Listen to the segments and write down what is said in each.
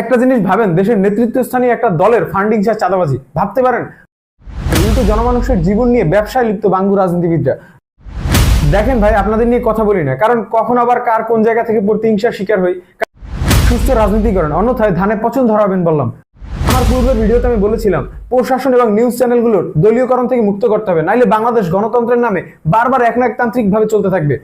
একটা জিনিস ভাবেন, দেশের নেতৃত্বস্থানীয় একটা দলের ফান্ডিং ছাড়া চাঁদাবাজি ভাবতে পারেন? কিন্তু জনমানুষের জীবন নিয়ে ব্যবসায় লিপ্ত বাঙ্গু রাজনীতিবিদরা। দেখেন ভাই, আপনাদের নিয়ে কথা বলি না, কারণ কখন আবার কার কোন জায়গা থেকে প্রতিহিংসার শিকার হই। সুস্থ রাজনীতি করেন, অন্যথায় ধানে পছন্দ ধরাবেন বললাম। আমার পূর্বের ভিডিওতে আমি বলেছিলাম, প্রশাসন এবং নিউজ চ্যানেলগুলোর দলীয়করণ থেকে মুক্ত করতে হবে, নাইলে বাংলাদেশ গণতন্ত্রের নামে বারবার একনায়কতান্ত্রিক ভাবে চলতে থাকবে।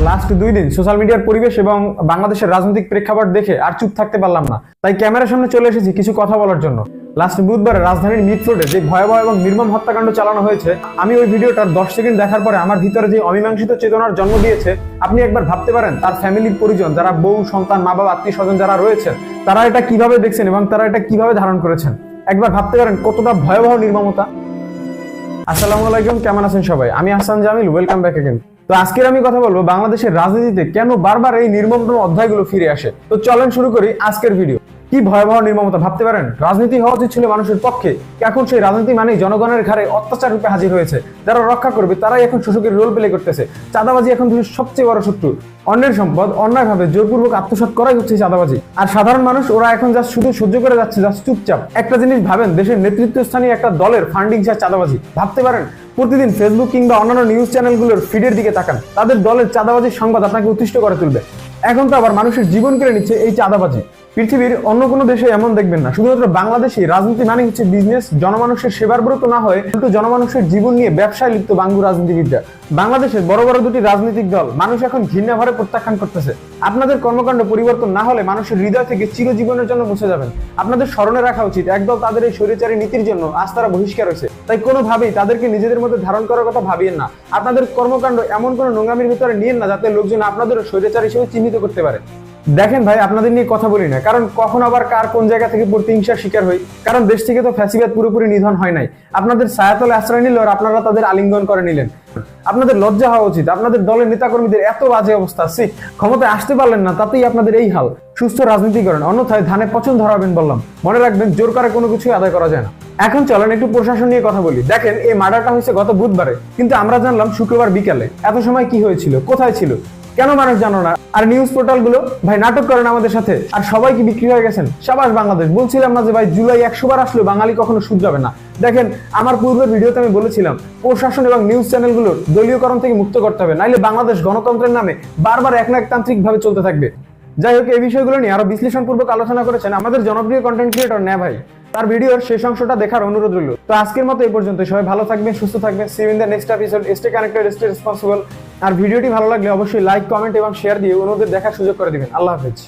লাস্ট 2 দিন সোশ্যাল মিডিয়ার পরিবেশ এবং বাংলাদেশের রাজনৈতিক প্রেক্ষাপট দেখে আর চুপ থাকতে পারলাম না, তাই ক্যামেরার সামনে চলে এসেছি কিছু কথা বলার জন্য। লাস্ট বুধবার রাজধানীর মিড রোডে যে ভয়াবহ এবং নির্মম হত্যাকাণ্ড চালানো হয়েছে, আমি ওই ভিডিওটার 10 সেকেন্ড দেখার পরে আমার ভিতরে যে অমীমাংসিত চেতনার জন্ম দিয়েছে, আপনি একবার ভাবতে পারেন তার ফ্যামিলির পরিজন, যারা বউ সন্তান মা বাবা আত্মীয় স্বজন যারা রয়েছেন, তারা এটা কিভাবে দেখছেন এবং তারা এটা কিভাবে ধারণ করেছেন। একবার ভাবতে পারেন কতটা ভয়াবহ নির্মমতা। আসসালামু আলাইকুম, কেমন আছেন সবাই? আমি Ahsan Jamil, welcome back again. তো আজকের আমি কথা বলবো বাংলাদেশের রাজনীতিতে কেন বারবার এই নির্মমতম অধ্যায়গুলো ফিরে আসে। তো চলেন শুরু করি আজকের ভিডিও। কি ভয়াবহ নির্মমতা ভাবতে পারেন? রাজনীতি হওয়া উচিত ছিল মানুষের পক্ষে, এখন সেই রাজনীতি মানেই জনগণের ঘাড়ে অত্যাচার রূপে হাজির হয়েছে। যারা রক্ষা করবে তারাই এখন শোষকের রোল প্লে করতেছে। চাঁদাবাজি এখন দেশের সবচেয়ে বড় শত্রু। অন্যের সম্পদ অন্যায়ভাবে জোরপূর্বক আত্মসাৎ করাই হচ্ছে চাঁদাবাজি। আর সাধারণ মানুষ ওরা এখন জাস্ট শুধু সহ্য করে যাচ্ছে, জাস্ট চুপচাপ। একটা জিনিস ভাবেন, দেশের নেতৃত্বস্থানীয় একটা দলের ফান্ডিং ছাড়া চাঁদাবাজি ভাবতে পারেন? প্রতিদিন ফেসবুক কিংবা অন্যান্য নিউজ চ্যানেলগুলোর ফিডের দিকে তাকান, তাদের দলের চাঁদাবাজির সংবাদ আপনাকে উৎকৃষ্ট করে তুলবে। এখন তো আবার মানুষের জীবন কেড়ে নিচ্ছে এই চাঁদাবাজি। পৃথিবীর অন্য কোনো দেশে এমন দেখবেন না। শুধুমাত্র বাংলাদেশে রাজনীতি মানে হচ্ছে বিজনেস, জনমানুষের সেবার ব্রত না হয়ে কিন্তু জনমানুষের জীবন নিয়ে ব্যবসায় লিপ্ত বাঙ্গু রাজনীতিবিদরা। বাংলাদেশের বড় বড় দুটি রাজনৈতিক দল মানুষ এখন ঘৃণা ভরে প্রত্যাখ্যান করতেছে। আপনাদের কর্মকাণ্ড পরিবর্তন না হলে মানুষের হৃদয় থেকে চিরজীবনের জন্য মুছে যাবেন। আপনাদের স্মরণে রাখা উচিত, একদল তাদের এই স্বৈরাচারী নীতির জন্য আজ তারা বহিষ্কার হয়েছে। তাই কোনোভাবেই তাদেরকে নিজেদের মধ্যে ধারণ করার কথা ভাবিয়েন না। আপনাদের কর্মকাণ্ড এমন কোনো নোংরামির ভিতরে নিয়েন না যাতে লোকজন আপনাদের স্বৈরাচার হিসেবে চিহ্নিত করতে পারে। দেখেন ভাই, আপনাদের নিয়ে কথা বলি না, কারণ কখন আবার কার কোন জায়গা থেকে প্রতিহিংসার শিকার হই। কারণ দেশ থেকে তো ফ্যাসিবাদ পুরোপুরি নিধন হয় নাই। আপনাদের ছায়াতলে আশ্রয় নিল আর আপনারা তাদের আলিঙ্গন করে নিলেন। আপনাদের লজ্জা হওয়া উচিত। আপনাদের দলের নেতাকর্মীদের এত বাজে অবস্থা, ক্ষমতায় আসতে পারলেন না, তাতেই আপনাদের এই হাল। সুস্থ রাজনীতি করেন, অন্যথায় ধানে পছন্দ ধরাবেন বললাম। মনে রাখবেন, জোর করে কোনো কিছুই আদায় করা যায় না। এখন চলেন একটু প্রশাসন নিয়ে কথা বলি। দেখেন, এই মার্ডারটা হয়েছে গত বুধবারে, কিন্তু আমরা জানলাম শুক্রবার বিকালে। এত সময় কি হয়েছিল, কোথায় ছিল, কেন মানুষ জানো না? আর নিউজ পোর্টাল গুলো ভাই নাটক করেন আমাদের সাথে, আর সবাই কি বিক্রি হয়ে গেছেন? সাবাস বাংলাদেশ। বলছিলাম না যে ভাই জুলাই 100 বার আসলে বাঙালি কখনো শুধরাবে না? দেখেন, আমার পূর্বের ভিডিওতে আমি বলেছিলাম, প্রশাসন এবং নিউজ চ্যানেলগুলোর দলীয়করণ থেকে মুক্ত করতে হবে, নাইলে বাংলাদেশ গণতন্ত্রের নামে বারবার একনায়কতান্ত্রিক ভাবে চলতে থাকবে। যাই হোক, এই বিষয়গুলো নিয়ে আরো বিশ্লেষণপূর্বক আলোচনা করেছেন আমাদের জনপ্রিয় কন্টেন্ট ক্রিয়েটর ন্যা ভাই। তার ভিডিওর শেষ অংশটা দেখার অনুরোধ রইল। তো আজকের মতো এই পর্যন্ত। সবাই ভালো থাকবেন, সুস্থ থাকবেন। See you in the next episode. Stay connected, stay responsible. আর ভিডিওটি ভালো লাগলে অবশ্যই লাইক, কমেন্ট এবং শেয়ার দিয়ে অন্যদের দেখার সুযোগ করে দিবেন। আল্লাহ হাফেজ।